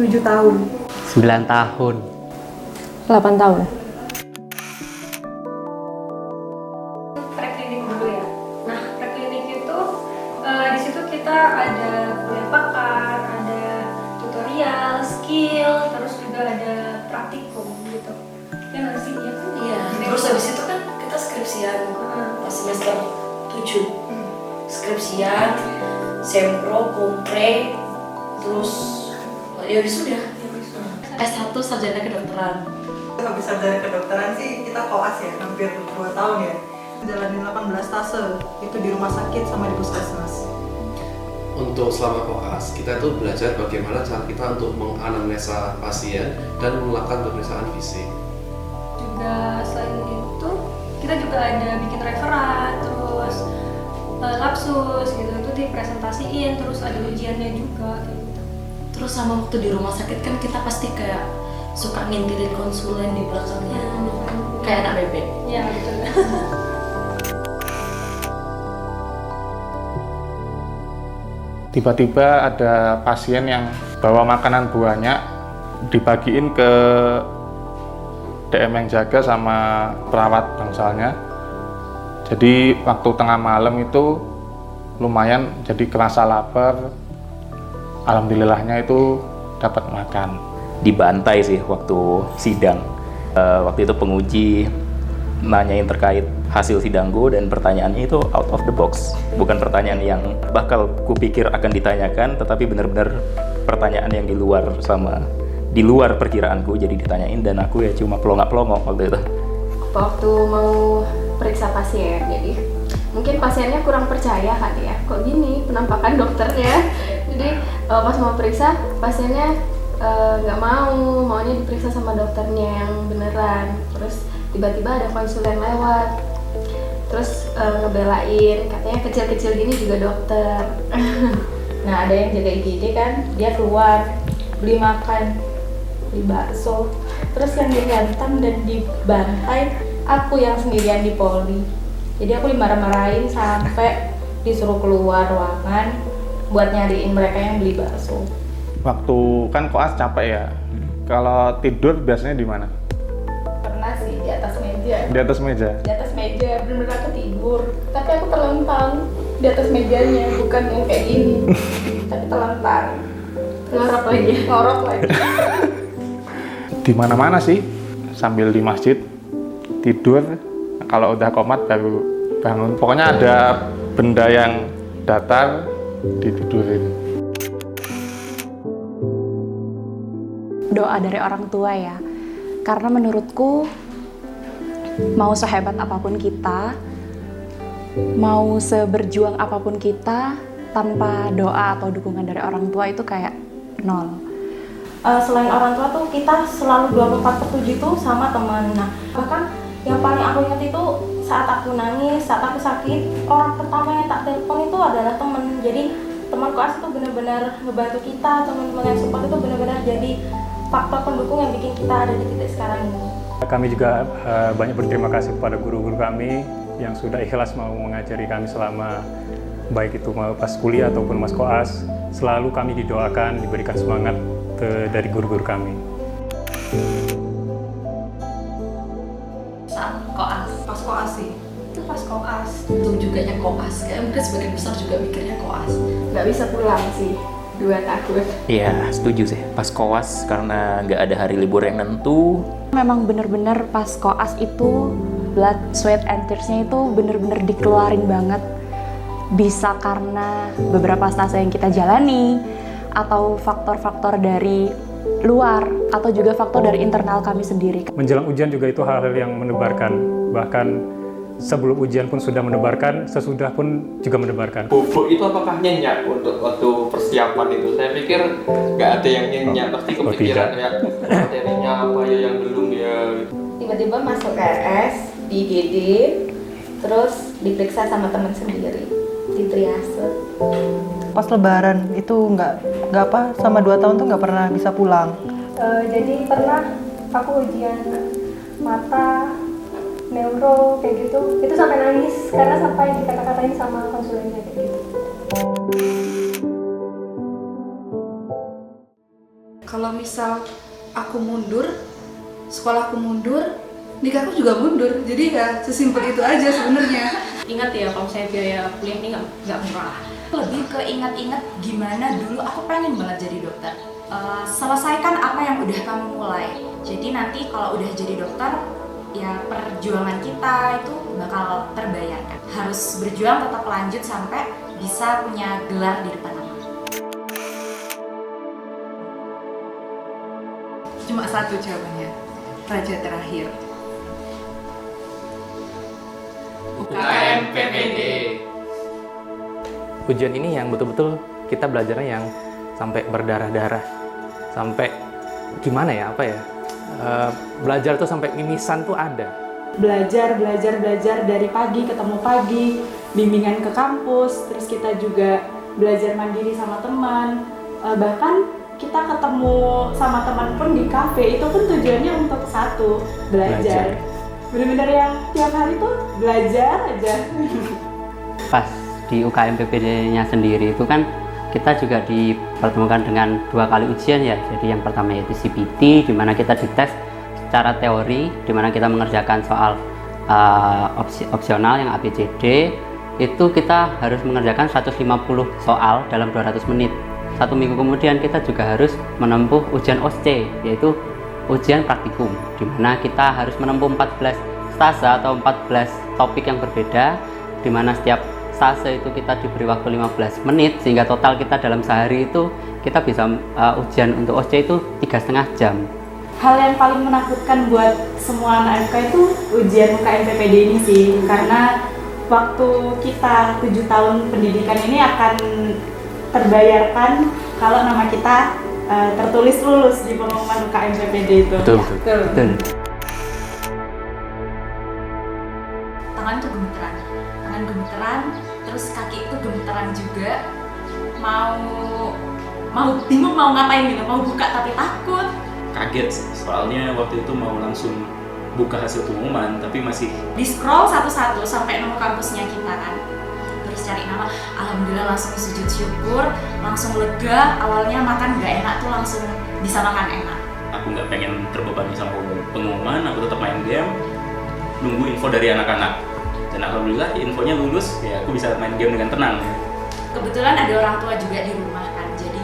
7 tahun. 9 tahun. 8 tahun. Preklinik dulu ya. Nah, preklinik itu di situ kita ada kuliah pakar, ada tutorial, skill, terus juga ada praktikum gitu. Ya nggak sih? Ya kan? Iya, terus habis itu kan kita skripsian pas semester 7. Skripsian, sempro, kompre, terus ya sudah. S1 sarjana kedokteran. Habis sarjana kedokteran sih kita koas ya, hampir 2 tahun ya. Jalanin 18 tase, itu di rumah sakit sama di puskesmas. Untuk selama koas, kita tuh belajar bagaimana cara kita untuk menganamnesa pasien dan melakukan pemeriksaan fisik. Juga selain itu, kita juga ada bikin referat, terus lapsus gitu, itu dipresentasiin, terus ada ujiannya juga kayak gitu. Terus sama waktu di rumah sakit kan kita pasti kayak suka ngintilin konsulen di belakangnya. Kayak anak bebek. Iya betul. Tiba-tiba ada pasien yang bawa makanan banyak dibagiin ke DM yang jaga sama perawat bangsalnya. Jadi waktu tengah malam itu lumayan jadi kerasa lapar. Alhamdulillahnya itu dapat makan. Dibantai sih waktu sidang. Waktu itu penguji nanyain terkait hasil sidang gue dan pertanyaannya itu out of the box. Bukan pertanyaan yang bakal kupikir akan ditanyakan, tetapi benar-benar pertanyaan yang di luar perkiraanku, jadi ditanyain dan aku ya cuma pelongak-pelongok waktu itu. Waktu mau periksa pasien, jadi mungkin pasiennya kurang percaya kali ya, kok gini penampakan dokternya. Jadi pas mau periksa pasiennya nggak maunya diperiksa sama dokternya yang beneran. Terus tiba-tiba ada konsulen lewat, terus ngebelain katanya kecil-kecil gini juga dokter. Nah ada yang jaga IGD kan, dia keluar beli makan, beli bakso, terus yang dihantam dan dibantai aku yang sendirian di poli. Jadi aku dimarah-marahin sampai disuruh keluar ruangan buat nyariin mereka yang beli bakso. Waktu kan koas capek ya. Kalau tidur biasanya di mana? Pernah sih di atas meja. Di atas meja. Di atas meja, bener-bener aku tidur. Tapi aku terlentang di atas mejanya, bukan yang kayak gini. Tapi terlentang. Ngorok lagi. Di mana-mana sih. Sambil di masjid tidur. Kalau udah komat baru bangun. Pokoknya ada benda yang datar ditidurin. Doa dari orang tua ya, karena menurutku mau sehebat apapun kita, mau seberjuang apapun kita, tanpa doa atau dukungan dari orang tua itu kayak nol. Selain orang tua tuh kita selalu 24/7 tuh sama teman. Nah bahkan yang paling aku ingat itu saat aku nangis, saat aku sakit, orang pertama yang tak telepon itu adalah teman. Jadi teman koas itu benar-benar ngebantu kita, teman-teman yang support itu benar-benar jadi faktor pendukung yang bikin kita ada di titik sekarang ini. Kami juga banyak berterima kasih kepada guru-guru kami yang sudah ikhlas mau mengajari kami selama baik itu pas kuliah ataupun mas koas. Selalu kami didoakan, diberikan semangat dari guru-guru kami. Saat koas. Pas koas sih. Itu pas koas. Itu juga yang koas. Kayak mungkin sebagian besar juga mikirnya koas. Nggak bisa pulang sih, 2 tahun. Iya, setuju sih. Pas koas karena nggak ada hari libur yang nentu. Memang bener-bener pas koas itu blood, sweat, and tears-nya itu bener-bener dikeluarin banget. Bisa karena beberapa stase yang kita jalani, atau faktor-faktor dari luar, atau juga faktor dari internal kami sendiri. Menjelang ujian juga itu hal-hal yang menebarkan. Bahkan sebelum ujian pun sudah menebarkan, sesudah pun juga menebarkan. Bubuk itu apakah nyenyak untuk waktu persiapan itu? Saya pikir nggak ada yang nyenyak, pasti kepikiran ya materinya apa ya yang belum ya. Tiba-tiba masuk RS di IGD, terus diperiksa sama teman sendiri, di triase. Pas lebaran itu nggak apa, sama 2 tahun tuh nggak pernah bisa pulang. Jadi pernah aku ujian mata, neuro kayak gitu, itu sampai nangis karena sampai dikata-katain sama konsulennya kayak gitu. Kalau misal aku mundur, sekolahku mundur, nikahku juga mundur. Jadi ya sesimpel itu aja sebenarnya. Ingat ya, kalau misalnya biaya kuliah ini nggak murah. Lebih ke ingat-ingat gimana dulu aku pengen banget jadi dokter. Selesaikan apa yang udah kamu mulai. Jadi nanti kalau udah jadi dokter, ya perjuangan kita itu bakal terbayarkan. Harus berjuang tetap lanjut sampai bisa punya gelar di depan nama. Cuma satu jawabannya, raja terakhir. UKM PPD. Ujian ini yang betul-betul kita belajarnya yang sampai berdarah-darah, sampai gimana ya, belajar tuh sampai mimisan tuh ada. Belajar dari pagi ketemu pagi, bimbingan ke kampus, terus kita juga belajar mandiri sama teman, bahkan kita ketemu sama teman pun di kafe, itu pun tujuannya untuk satu, belajar. Bener-bener yang tiap hari tuh belajar aja. Pas di UKM PPD-nya sendiri itu kan kita juga dipertemukan dengan 2 kali ujian ya. Jadi yang pertama yaitu CPT, di mana kita dites secara teori, di mana kita mengerjakan soal opsional yang ABCD. Itu kita harus mengerjakan 150 soal dalam 200 menit. 1 minggu kemudian kita juga harus menempuh ujian OSCE, yaitu ujian praktikum, di mana kita harus menempuh 14 stase atau 14 topik yang berbeda, di mana setiap stase itu kita diberi waktu 15 menit, sehingga total kita dalam sehari itu kita bisa ujian untuk OSCE itu 3,5 jam. Hal yang paling menakutkan buat semua anak FK itu ujian UKM PPD ini sih, karena waktu kita 7 tahun pendidikan ini akan terbayarkan kalau nama kita tertulis lulus di pengumuman UKM PPD itu. Betul. Tangan tuh gemeteran, terus kaki itu gemeteran juga. Mau bingung mau ngapain gitu, mau buka tapi takut. Kaget sih, soalnya waktu itu mau langsung buka hasil pengumuman, tapi masih Di scroll satu-satu sampai nemu kampusnya kita kan. Terus cari nama, alhamdulillah langsung sujud syukur, langsung lega. Awalnya makan nggak enak tuh langsung bisa makan enak. aku nggak pengen terbebani sama pengumuman, aku tetap main game, nunggu info dari anak-anak. Dan alhamdulillah infonya lulus, ya aku bisa main game dengan tenang. Kebetulan ada orang tua juga di rumah kan, jadi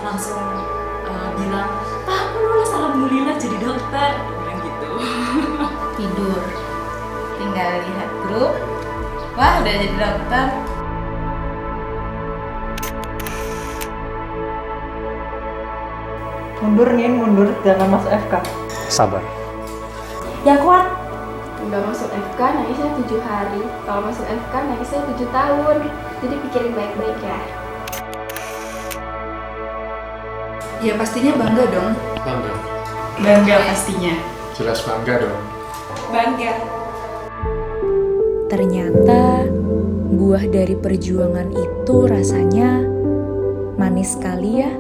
langsung bilang, "Pak, aku lulus, alhamdulillah jadi dokter," bilang gitu. Tidur, tinggal lihat grup, wah udah jadi dokter. Mundur, jangan masuk FK. Sabar. Ya kuat. Nggak masuk FK nangisnya 7 hari, kalau masuk FK nangisnya 7 tahun. Jadi pikirin baik-baik ya. Ya pastinya bangga dong. Bangga Pastinya. Jelas bangga dong. Bangga. Ternyata buah dari perjuangan itu rasanya manis sekali ya.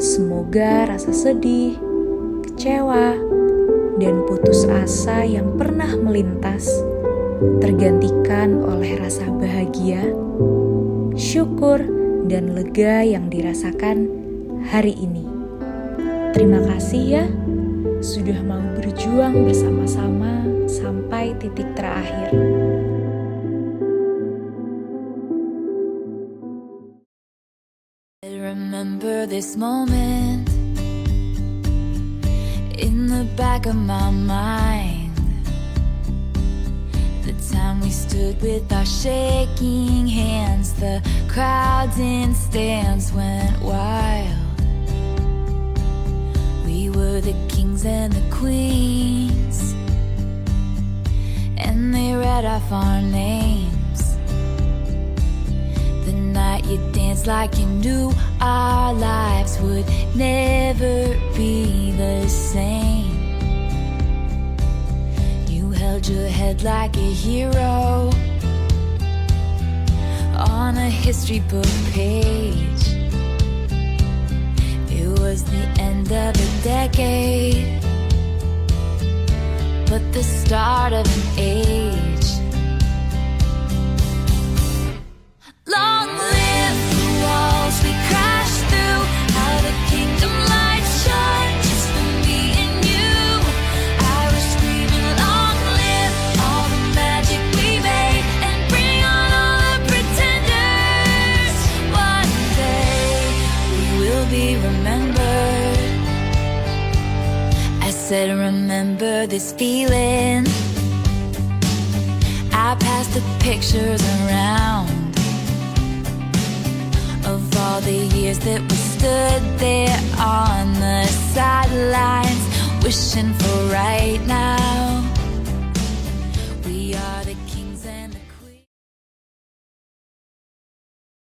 Semoga rasa sedih, kecewa, dan putus asa yang pernah melintas tergantikan oleh rasa bahagia, syukur, dan lega yang dirasakan hari ini. Terima kasih ya, sudah mau berjuang bersama-sama sampai titik terakhir. Remember this moment in the back of my mind, the time we stood with our shaking hands, the crowds in stands went wild. We were the kings and the queens, and they read off our names. The night you danced like you knew our lives would never be the same. You held your head like a hero on a history book page. It was the end of a decade, but the start of an age. Long live the walls we crashed through, how the kingdom be remembered. I said, remember this feeling. I passed the pictures around of all the years that we stood there on the sidelines, wishing for right now.